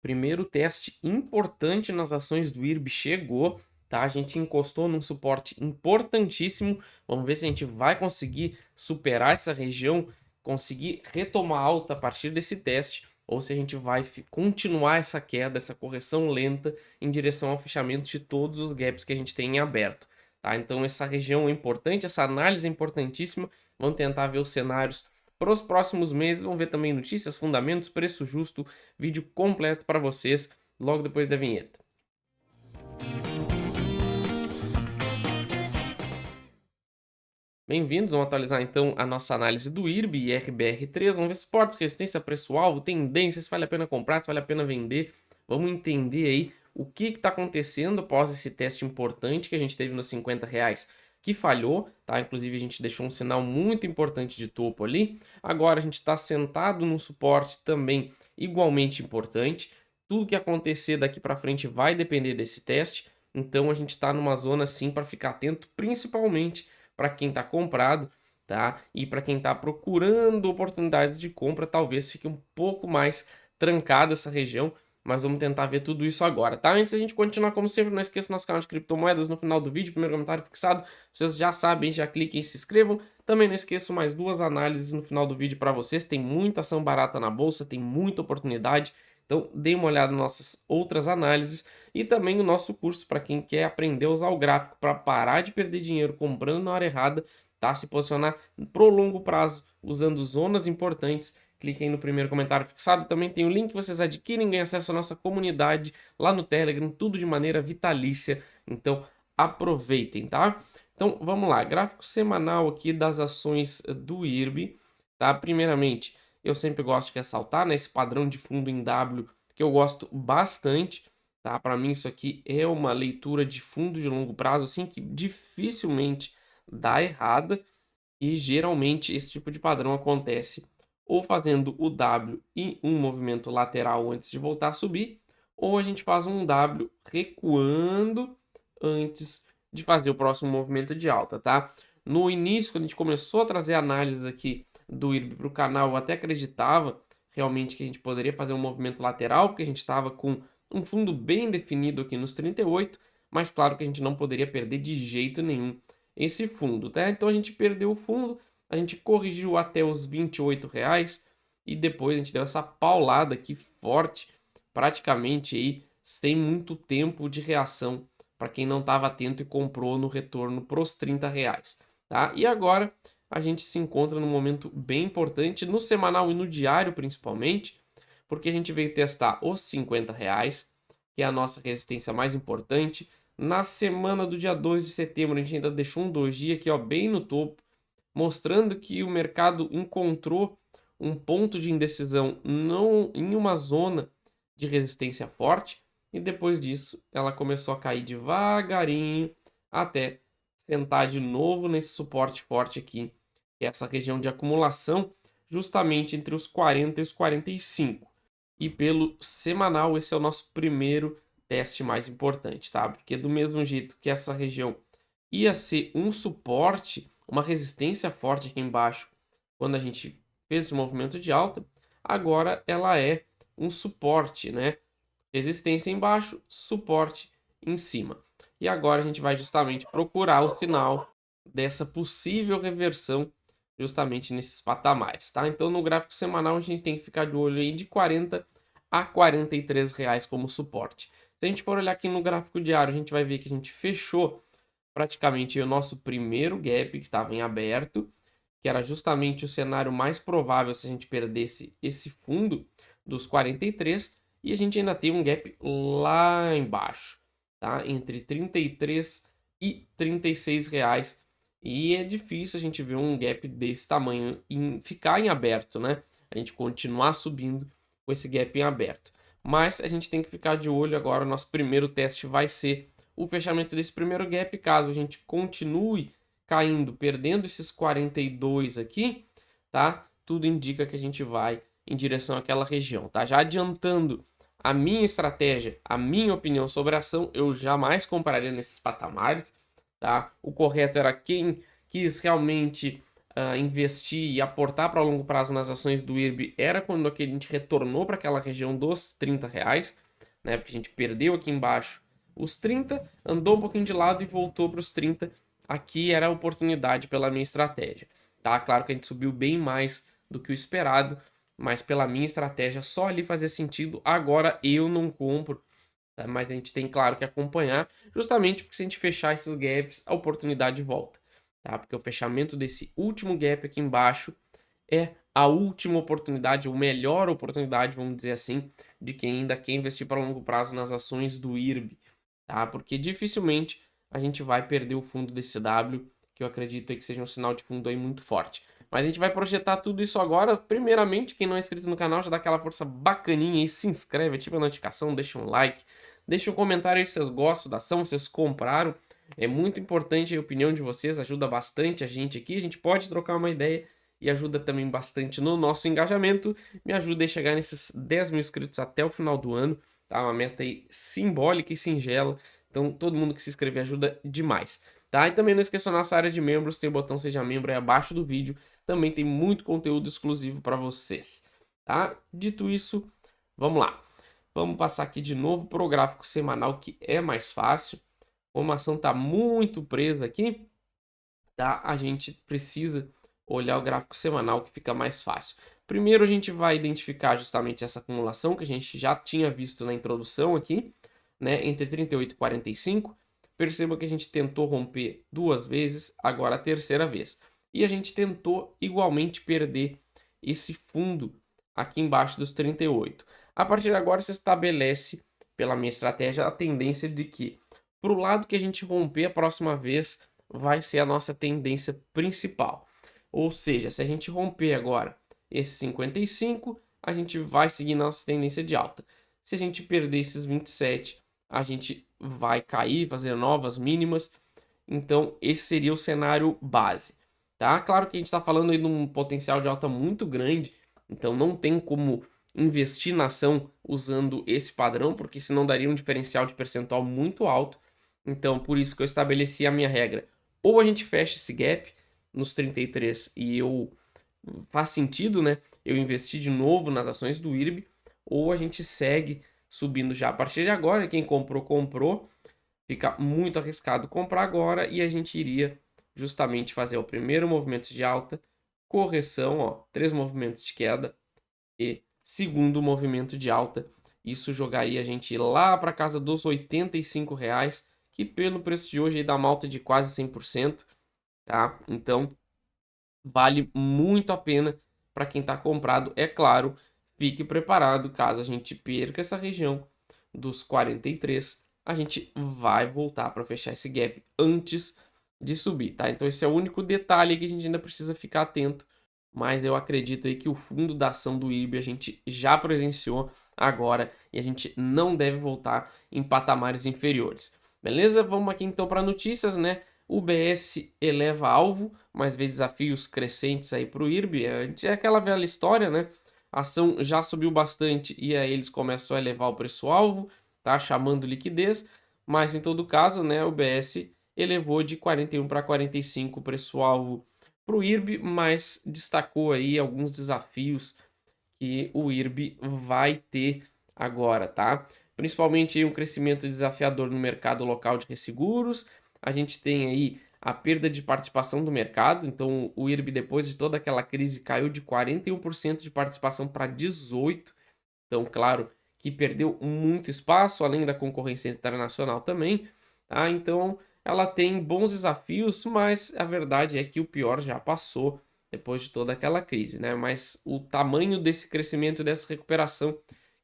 Primeiro teste importante nas ações do IRB chegou, tá? A gente encostou num suporte importantíssimo. Vamos ver se a gente vai conseguir superar essa região, conseguir retomar alta a partir desse teste, ou se a gente vai continuar essa queda, essa correção lenta em direção ao fechamento de todos os gaps que a gente tem em aberto, tá? Então essa região é importante, essa análise é importantíssima. Vamos tentar ver os cenários para os próximos meses. Vamos ver também notícias, fundamentos, preço justo, vídeo completo para vocês logo depois da vinheta. Bem-vindos, vamos atualizar então a nossa análise do IRB e RBR3. Vamos ver suportes, resistência, preço-alvo, tendências, se vale a pena comprar, se vale a pena vender. Vamos entender aí o que está acontecendo após esse teste importante que a gente teve nos R$ 50, que falhou, tá? Inclusive a gente deixou um sinal muito importante de topo ali. Agora a gente está sentado num suporte também igualmente importante. Tudo que acontecer daqui para frente vai depender desse teste. Então a gente está numa zona sim para ficar atento, principalmente para quem está comprado, tá? E para quem está procurando oportunidades de compra, talvez fique um pouco mais trancada essa região, mas vamos tentar ver tudo isso agora, tá? Antes da gente continuar, como sempre, não esqueça do nosso canal de criptomoedas no final do vídeo, primeiro comentário fixado, vocês já sabem, já cliquem e se inscrevam. Também não esqueçam mais duas análises no final do vídeo para vocês, tem muita ação barata na bolsa, tem muita oportunidade, então dê uma olhada nas nossas outras análises e também o nosso curso para quem quer aprender a usar o gráfico para parar de perder dinheiro comprando na hora errada, tá? Se posicionar pro longo prazo usando zonas importantes. Clique aí no primeiro comentário fixado. Também tem o link que vocês adquirem, ganham acesso à nossa comunidade lá no Telegram, tudo de maneira vitalícia. Então aproveitem, tá? Então vamos lá, gráfico semanal aqui das ações do IRB, tá? Primeiramente, eu sempre gosto de ressaltar, né, esse padrão de fundo em W que eu gosto bastante, tá? Para mim isso aqui é uma leitura de fundo de longo prazo, assim, que dificilmente dá errada e geralmente esse tipo de padrão acontece ou fazendo o W em um movimento lateral antes de voltar a subir, ou a gente faz um W recuando antes de fazer o próximo movimento de alta, tá? No início, quando a gente começou a trazer análises aqui do IRB para o canal, eu até acreditava realmente que a gente poderia fazer um movimento lateral, porque a gente estava com um fundo bem definido aqui nos 38, mas claro que a gente não poderia perder de jeito nenhum esse fundo, tá? Então a gente perdeu o fundo, a gente corrigiu até os R$ 28 e depois a gente deu essa paulada aqui forte, praticamente aí sem muito tempo de reação para quem não estava atento e comprou no retorno pros R$ 30, tá? E agora a gente se encontra num momento bem importante no semanal e no diário principalmente, porque a gente veio testar os R$ 50, que é a nossa resistência mais importante. Na semana do dia 2 de setembro, a gente ainda deixou um doji aqui, ó, bem no topo, mostrando que o mercado encontrou um ponto de indecisão não em uma zona de resistência forte, e depois disso ela começou a cair devagarinho até sentar de novo nesse suporte forte aqui, que é essa região de acumulação, justamente entre os 40 e os 45. E pelo semanal, esse é o nosso primeiro teste mais importante, tá? Porque do mesmo jeito que essa região ia ser um suporte, uma resistência forte aqui embaixo, quando a gente fez esse movimento de alta, agora ela é um suporte, né? Resistência embaixo, suporte em cima. E agora a gente vai justamente procurar o sinal dessa possível reversão justamente nesses patamares, tá? Então no gráfico semanal a gente tem que ficar de olho aí de 40 a R$ 43 como suporte. Se a gente for olhar aqui no gráfico diário, a gente vai ver que a gente fechou praticamente o nosso primeiro gap que estava em aberto, que era justamente o cenário mais provável se a gente perdesse esse fundo dos 43, e a gente ainda tem um gap lá embaixo, tá? Entre 33 e R$ 36. E é difícil a gente ver um gap desse tamanho ficar em aberto, né? A gente continuar subindo com esse gap em aberto. Mas a gente tem que ficar de olho agora. O nosso primeiro teste vai ser o fechamento desse primeiro gap. Caso a gente continue caindo, perdendo esses 42 aqui, tá? Tudo indica que a gente vai em direção àquela região, tá? Já adiantando a minha estratégia, a minha opinião sobre a ação, eu jamais compraria nesses patamares, tá? O correto era quem quis realmente investir e aportar para longo prazo nas ações do IRB era quando a gente retornou para aquela região dos R$ 30, né? Porque a gente perdeu aqui embaixo os 30, andou um pouquinho de lado e voltou para os 30. Aqui era a oportunidade pela minha estratégia, tá? Claro que a gente subiu bem mais do que o esperado, mas pela minha estratégia só ali fazia sentido. Agora eu não compro, tá? Mas a gente tem, claro, que acompanhar, justamente porque se a gente fechar esses gaps, a oportunidade volta, tá? Porque o fechamento desse último gap aqui embaixo é a última oportunidade, ou melhor oportunidade, vamos dizer assim, de quem ainda quer investir para longo prazo nas ações do IRB, tá? Porque dificilmente a gente vai perder o fundo desse W, que eu acredito que seja um sinal de fundo aí muito forte. Mas a gente vai projetar tudo isso agora. Primeiramente, quem não é inscrito no canal, já dá aquela força bacaninha aí, se inscreve, ativa a notificação, deixa um like, deixa um comentário aí se vocês gostam da ação, vocês compraram. É muito importante a opinião de vocês, ajuda bastante a gente aqui. A gente pode trocar uma ideia e ajuda também bastante no nosso engajamento. Me ajuda a chegar nesses 10 mil inscritos até o final do ano, tá? Uma meta aí simbólica e singela. Então, todo mundo que se inscrever ajuda demais, tá? E também não esqueça a nossa área de membros, tem o botão Seja Membro aí abaixo do vídeo. Também tem muito conteúdo exclusivo para vocês, tá? Dito isso, vamos lá. Vamos passar aqui de novo para o gráfico semanal, que é mais fácil. Como a ação está muito presa aqui, tá? A gente precisa olhar o gráfico semanal, que fica mais fácil. Primeiro a gente vai identificar justamente essa acumulação que a gente já tinha visto na introdução aqui, né, entre 38 e 45. Perceba que a gente tentou romper duas vezes, agora a terceira vez. E a gente tentou igualmente perder esse fundo aqui embaixo dos 38. A partir de agora se estabelece, pela minha estratégia, a tendência de que para o lado que a gente romper a próxima vez vai ser a nossa tendência principal. Ou seja, se a gente romper agora esse 55, a gente vai seguir nossa tendência de alta. Se a gente perder esses 27, a gente vai cair, fazer novas mínimas. Então, esse seria o cenário base, tá? Claro que a gente está falando aí de um potencial de alta muito grande, então não tem como investir na ação usando esse padrão, porque senão daria um diferencial de percentual muito alto. Então, por isso que eu estabeleci a minha regra. Ou a gente fecha esse gap nos 33 e eu faz sentido, né? Eu investir de novo nas ações do IRB, ou a gente segue subindo já a partir de agora. Quem comprou, comprou. Fica muito arriscado comprar agora e a gente iria justamente fazer o primeiro movimento de alta, correção, ó, 3 movimentos de queda e segundo movimento de alta. Isso jogaria a gente lá para casa dos R$ 85, que pelo preço de hoje aí dá uma alta de quase 100%, tá? Então, vale muito a pena para quem está comprado. É claro, fique preparado caso a gente perca essa região dos 43, a gente vai voltar para fechar esse gap antes de subir, tá? Então esse é o único detalhe que a gente ainda precisa ficar atento, mas eu acredito aí que o fundo da ação do IRB a gente já presenciou agora e a gente não deve voltar em patamares inferiores. Beleza? Vamos aqui então para notícias, né? O BS eleva alvo, mas vê desafios crescentes aí para o IRB. É aquela velha história, né? A ação já subiu bastante e aí eles começam a elevar o preço-alvo, tá? Chamando liquidez, mas em todo caso, né? O BS elevou de 41 para 45 o preço-alvo para o IRB, mas destacou aí alguns desafios que o IRB vai ter agora, tá? Principalmente um crescimento desafiador no mercado local de resseguros. A gente tem aí a perda de participação do mercado, então o IRB, depois de toda aquela crise, caiu de 41% de participação para 18%. Então, claro que perdeu muito espaço, além da concorrência internacional também, tá? Então, ela tem bons desafios, mas a verdade é que o pior já passou depois de toda aquela crise, né? Mas o tamanho desse crescimento, dessa recuperação,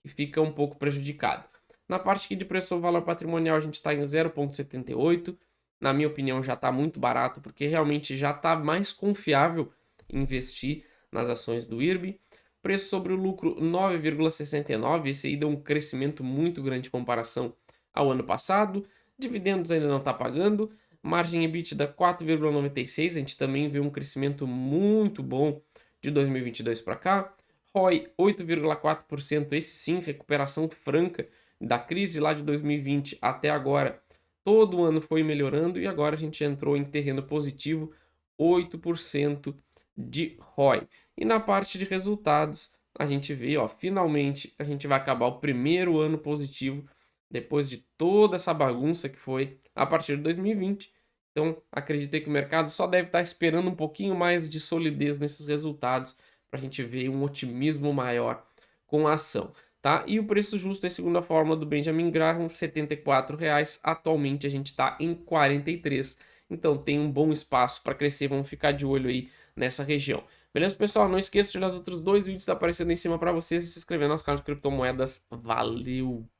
que fica um pouco prejudicado. Na parte aqui de preço-valor patrimonial, a gente está em 0,78. Na minha opinião, já está muito barato, porque realmente já está mais confiável investir nas ações do IRB. Preço sobre o lucro 9,69, esse aí deu um crescimento muito grande em comparação ao ano passado. Dividendos ainda não está pagando. Margem EBITDA 4,96, a gente também vê um crescimento muito bom de 2022 para cá. ROI 8,4%, esse sim, recuperação franca da crise lá de 2020 até agora. Todo ano foi melhorando e agora a gente entrou em terreno positivo, 8% de ROI. E na parte de resultados, a gente vê, ó, finalmente a gente vai acabar o primeiro ano positivo depois de toda essa bagunça que foi a partir de 2020. Então, acreditei que o mercado só deve estar esperando um pouquinho mais de solidez nesses resultados para a gente ver um otimismo maior com a ação, tá? E o preço justo é segundo a fórmula do Benjamin Graham, R$ 74,00. Atualmente a gente está em 43. Então tem um bom espaço para crescer, vamos ficar de olho aí nessa região. Beleza, pessoal? Não esqueça de olhar os outros dois vídeos que estão aparecendo em cima para vocês e se inscrever no nosso canal de criptomoedas. Valeu!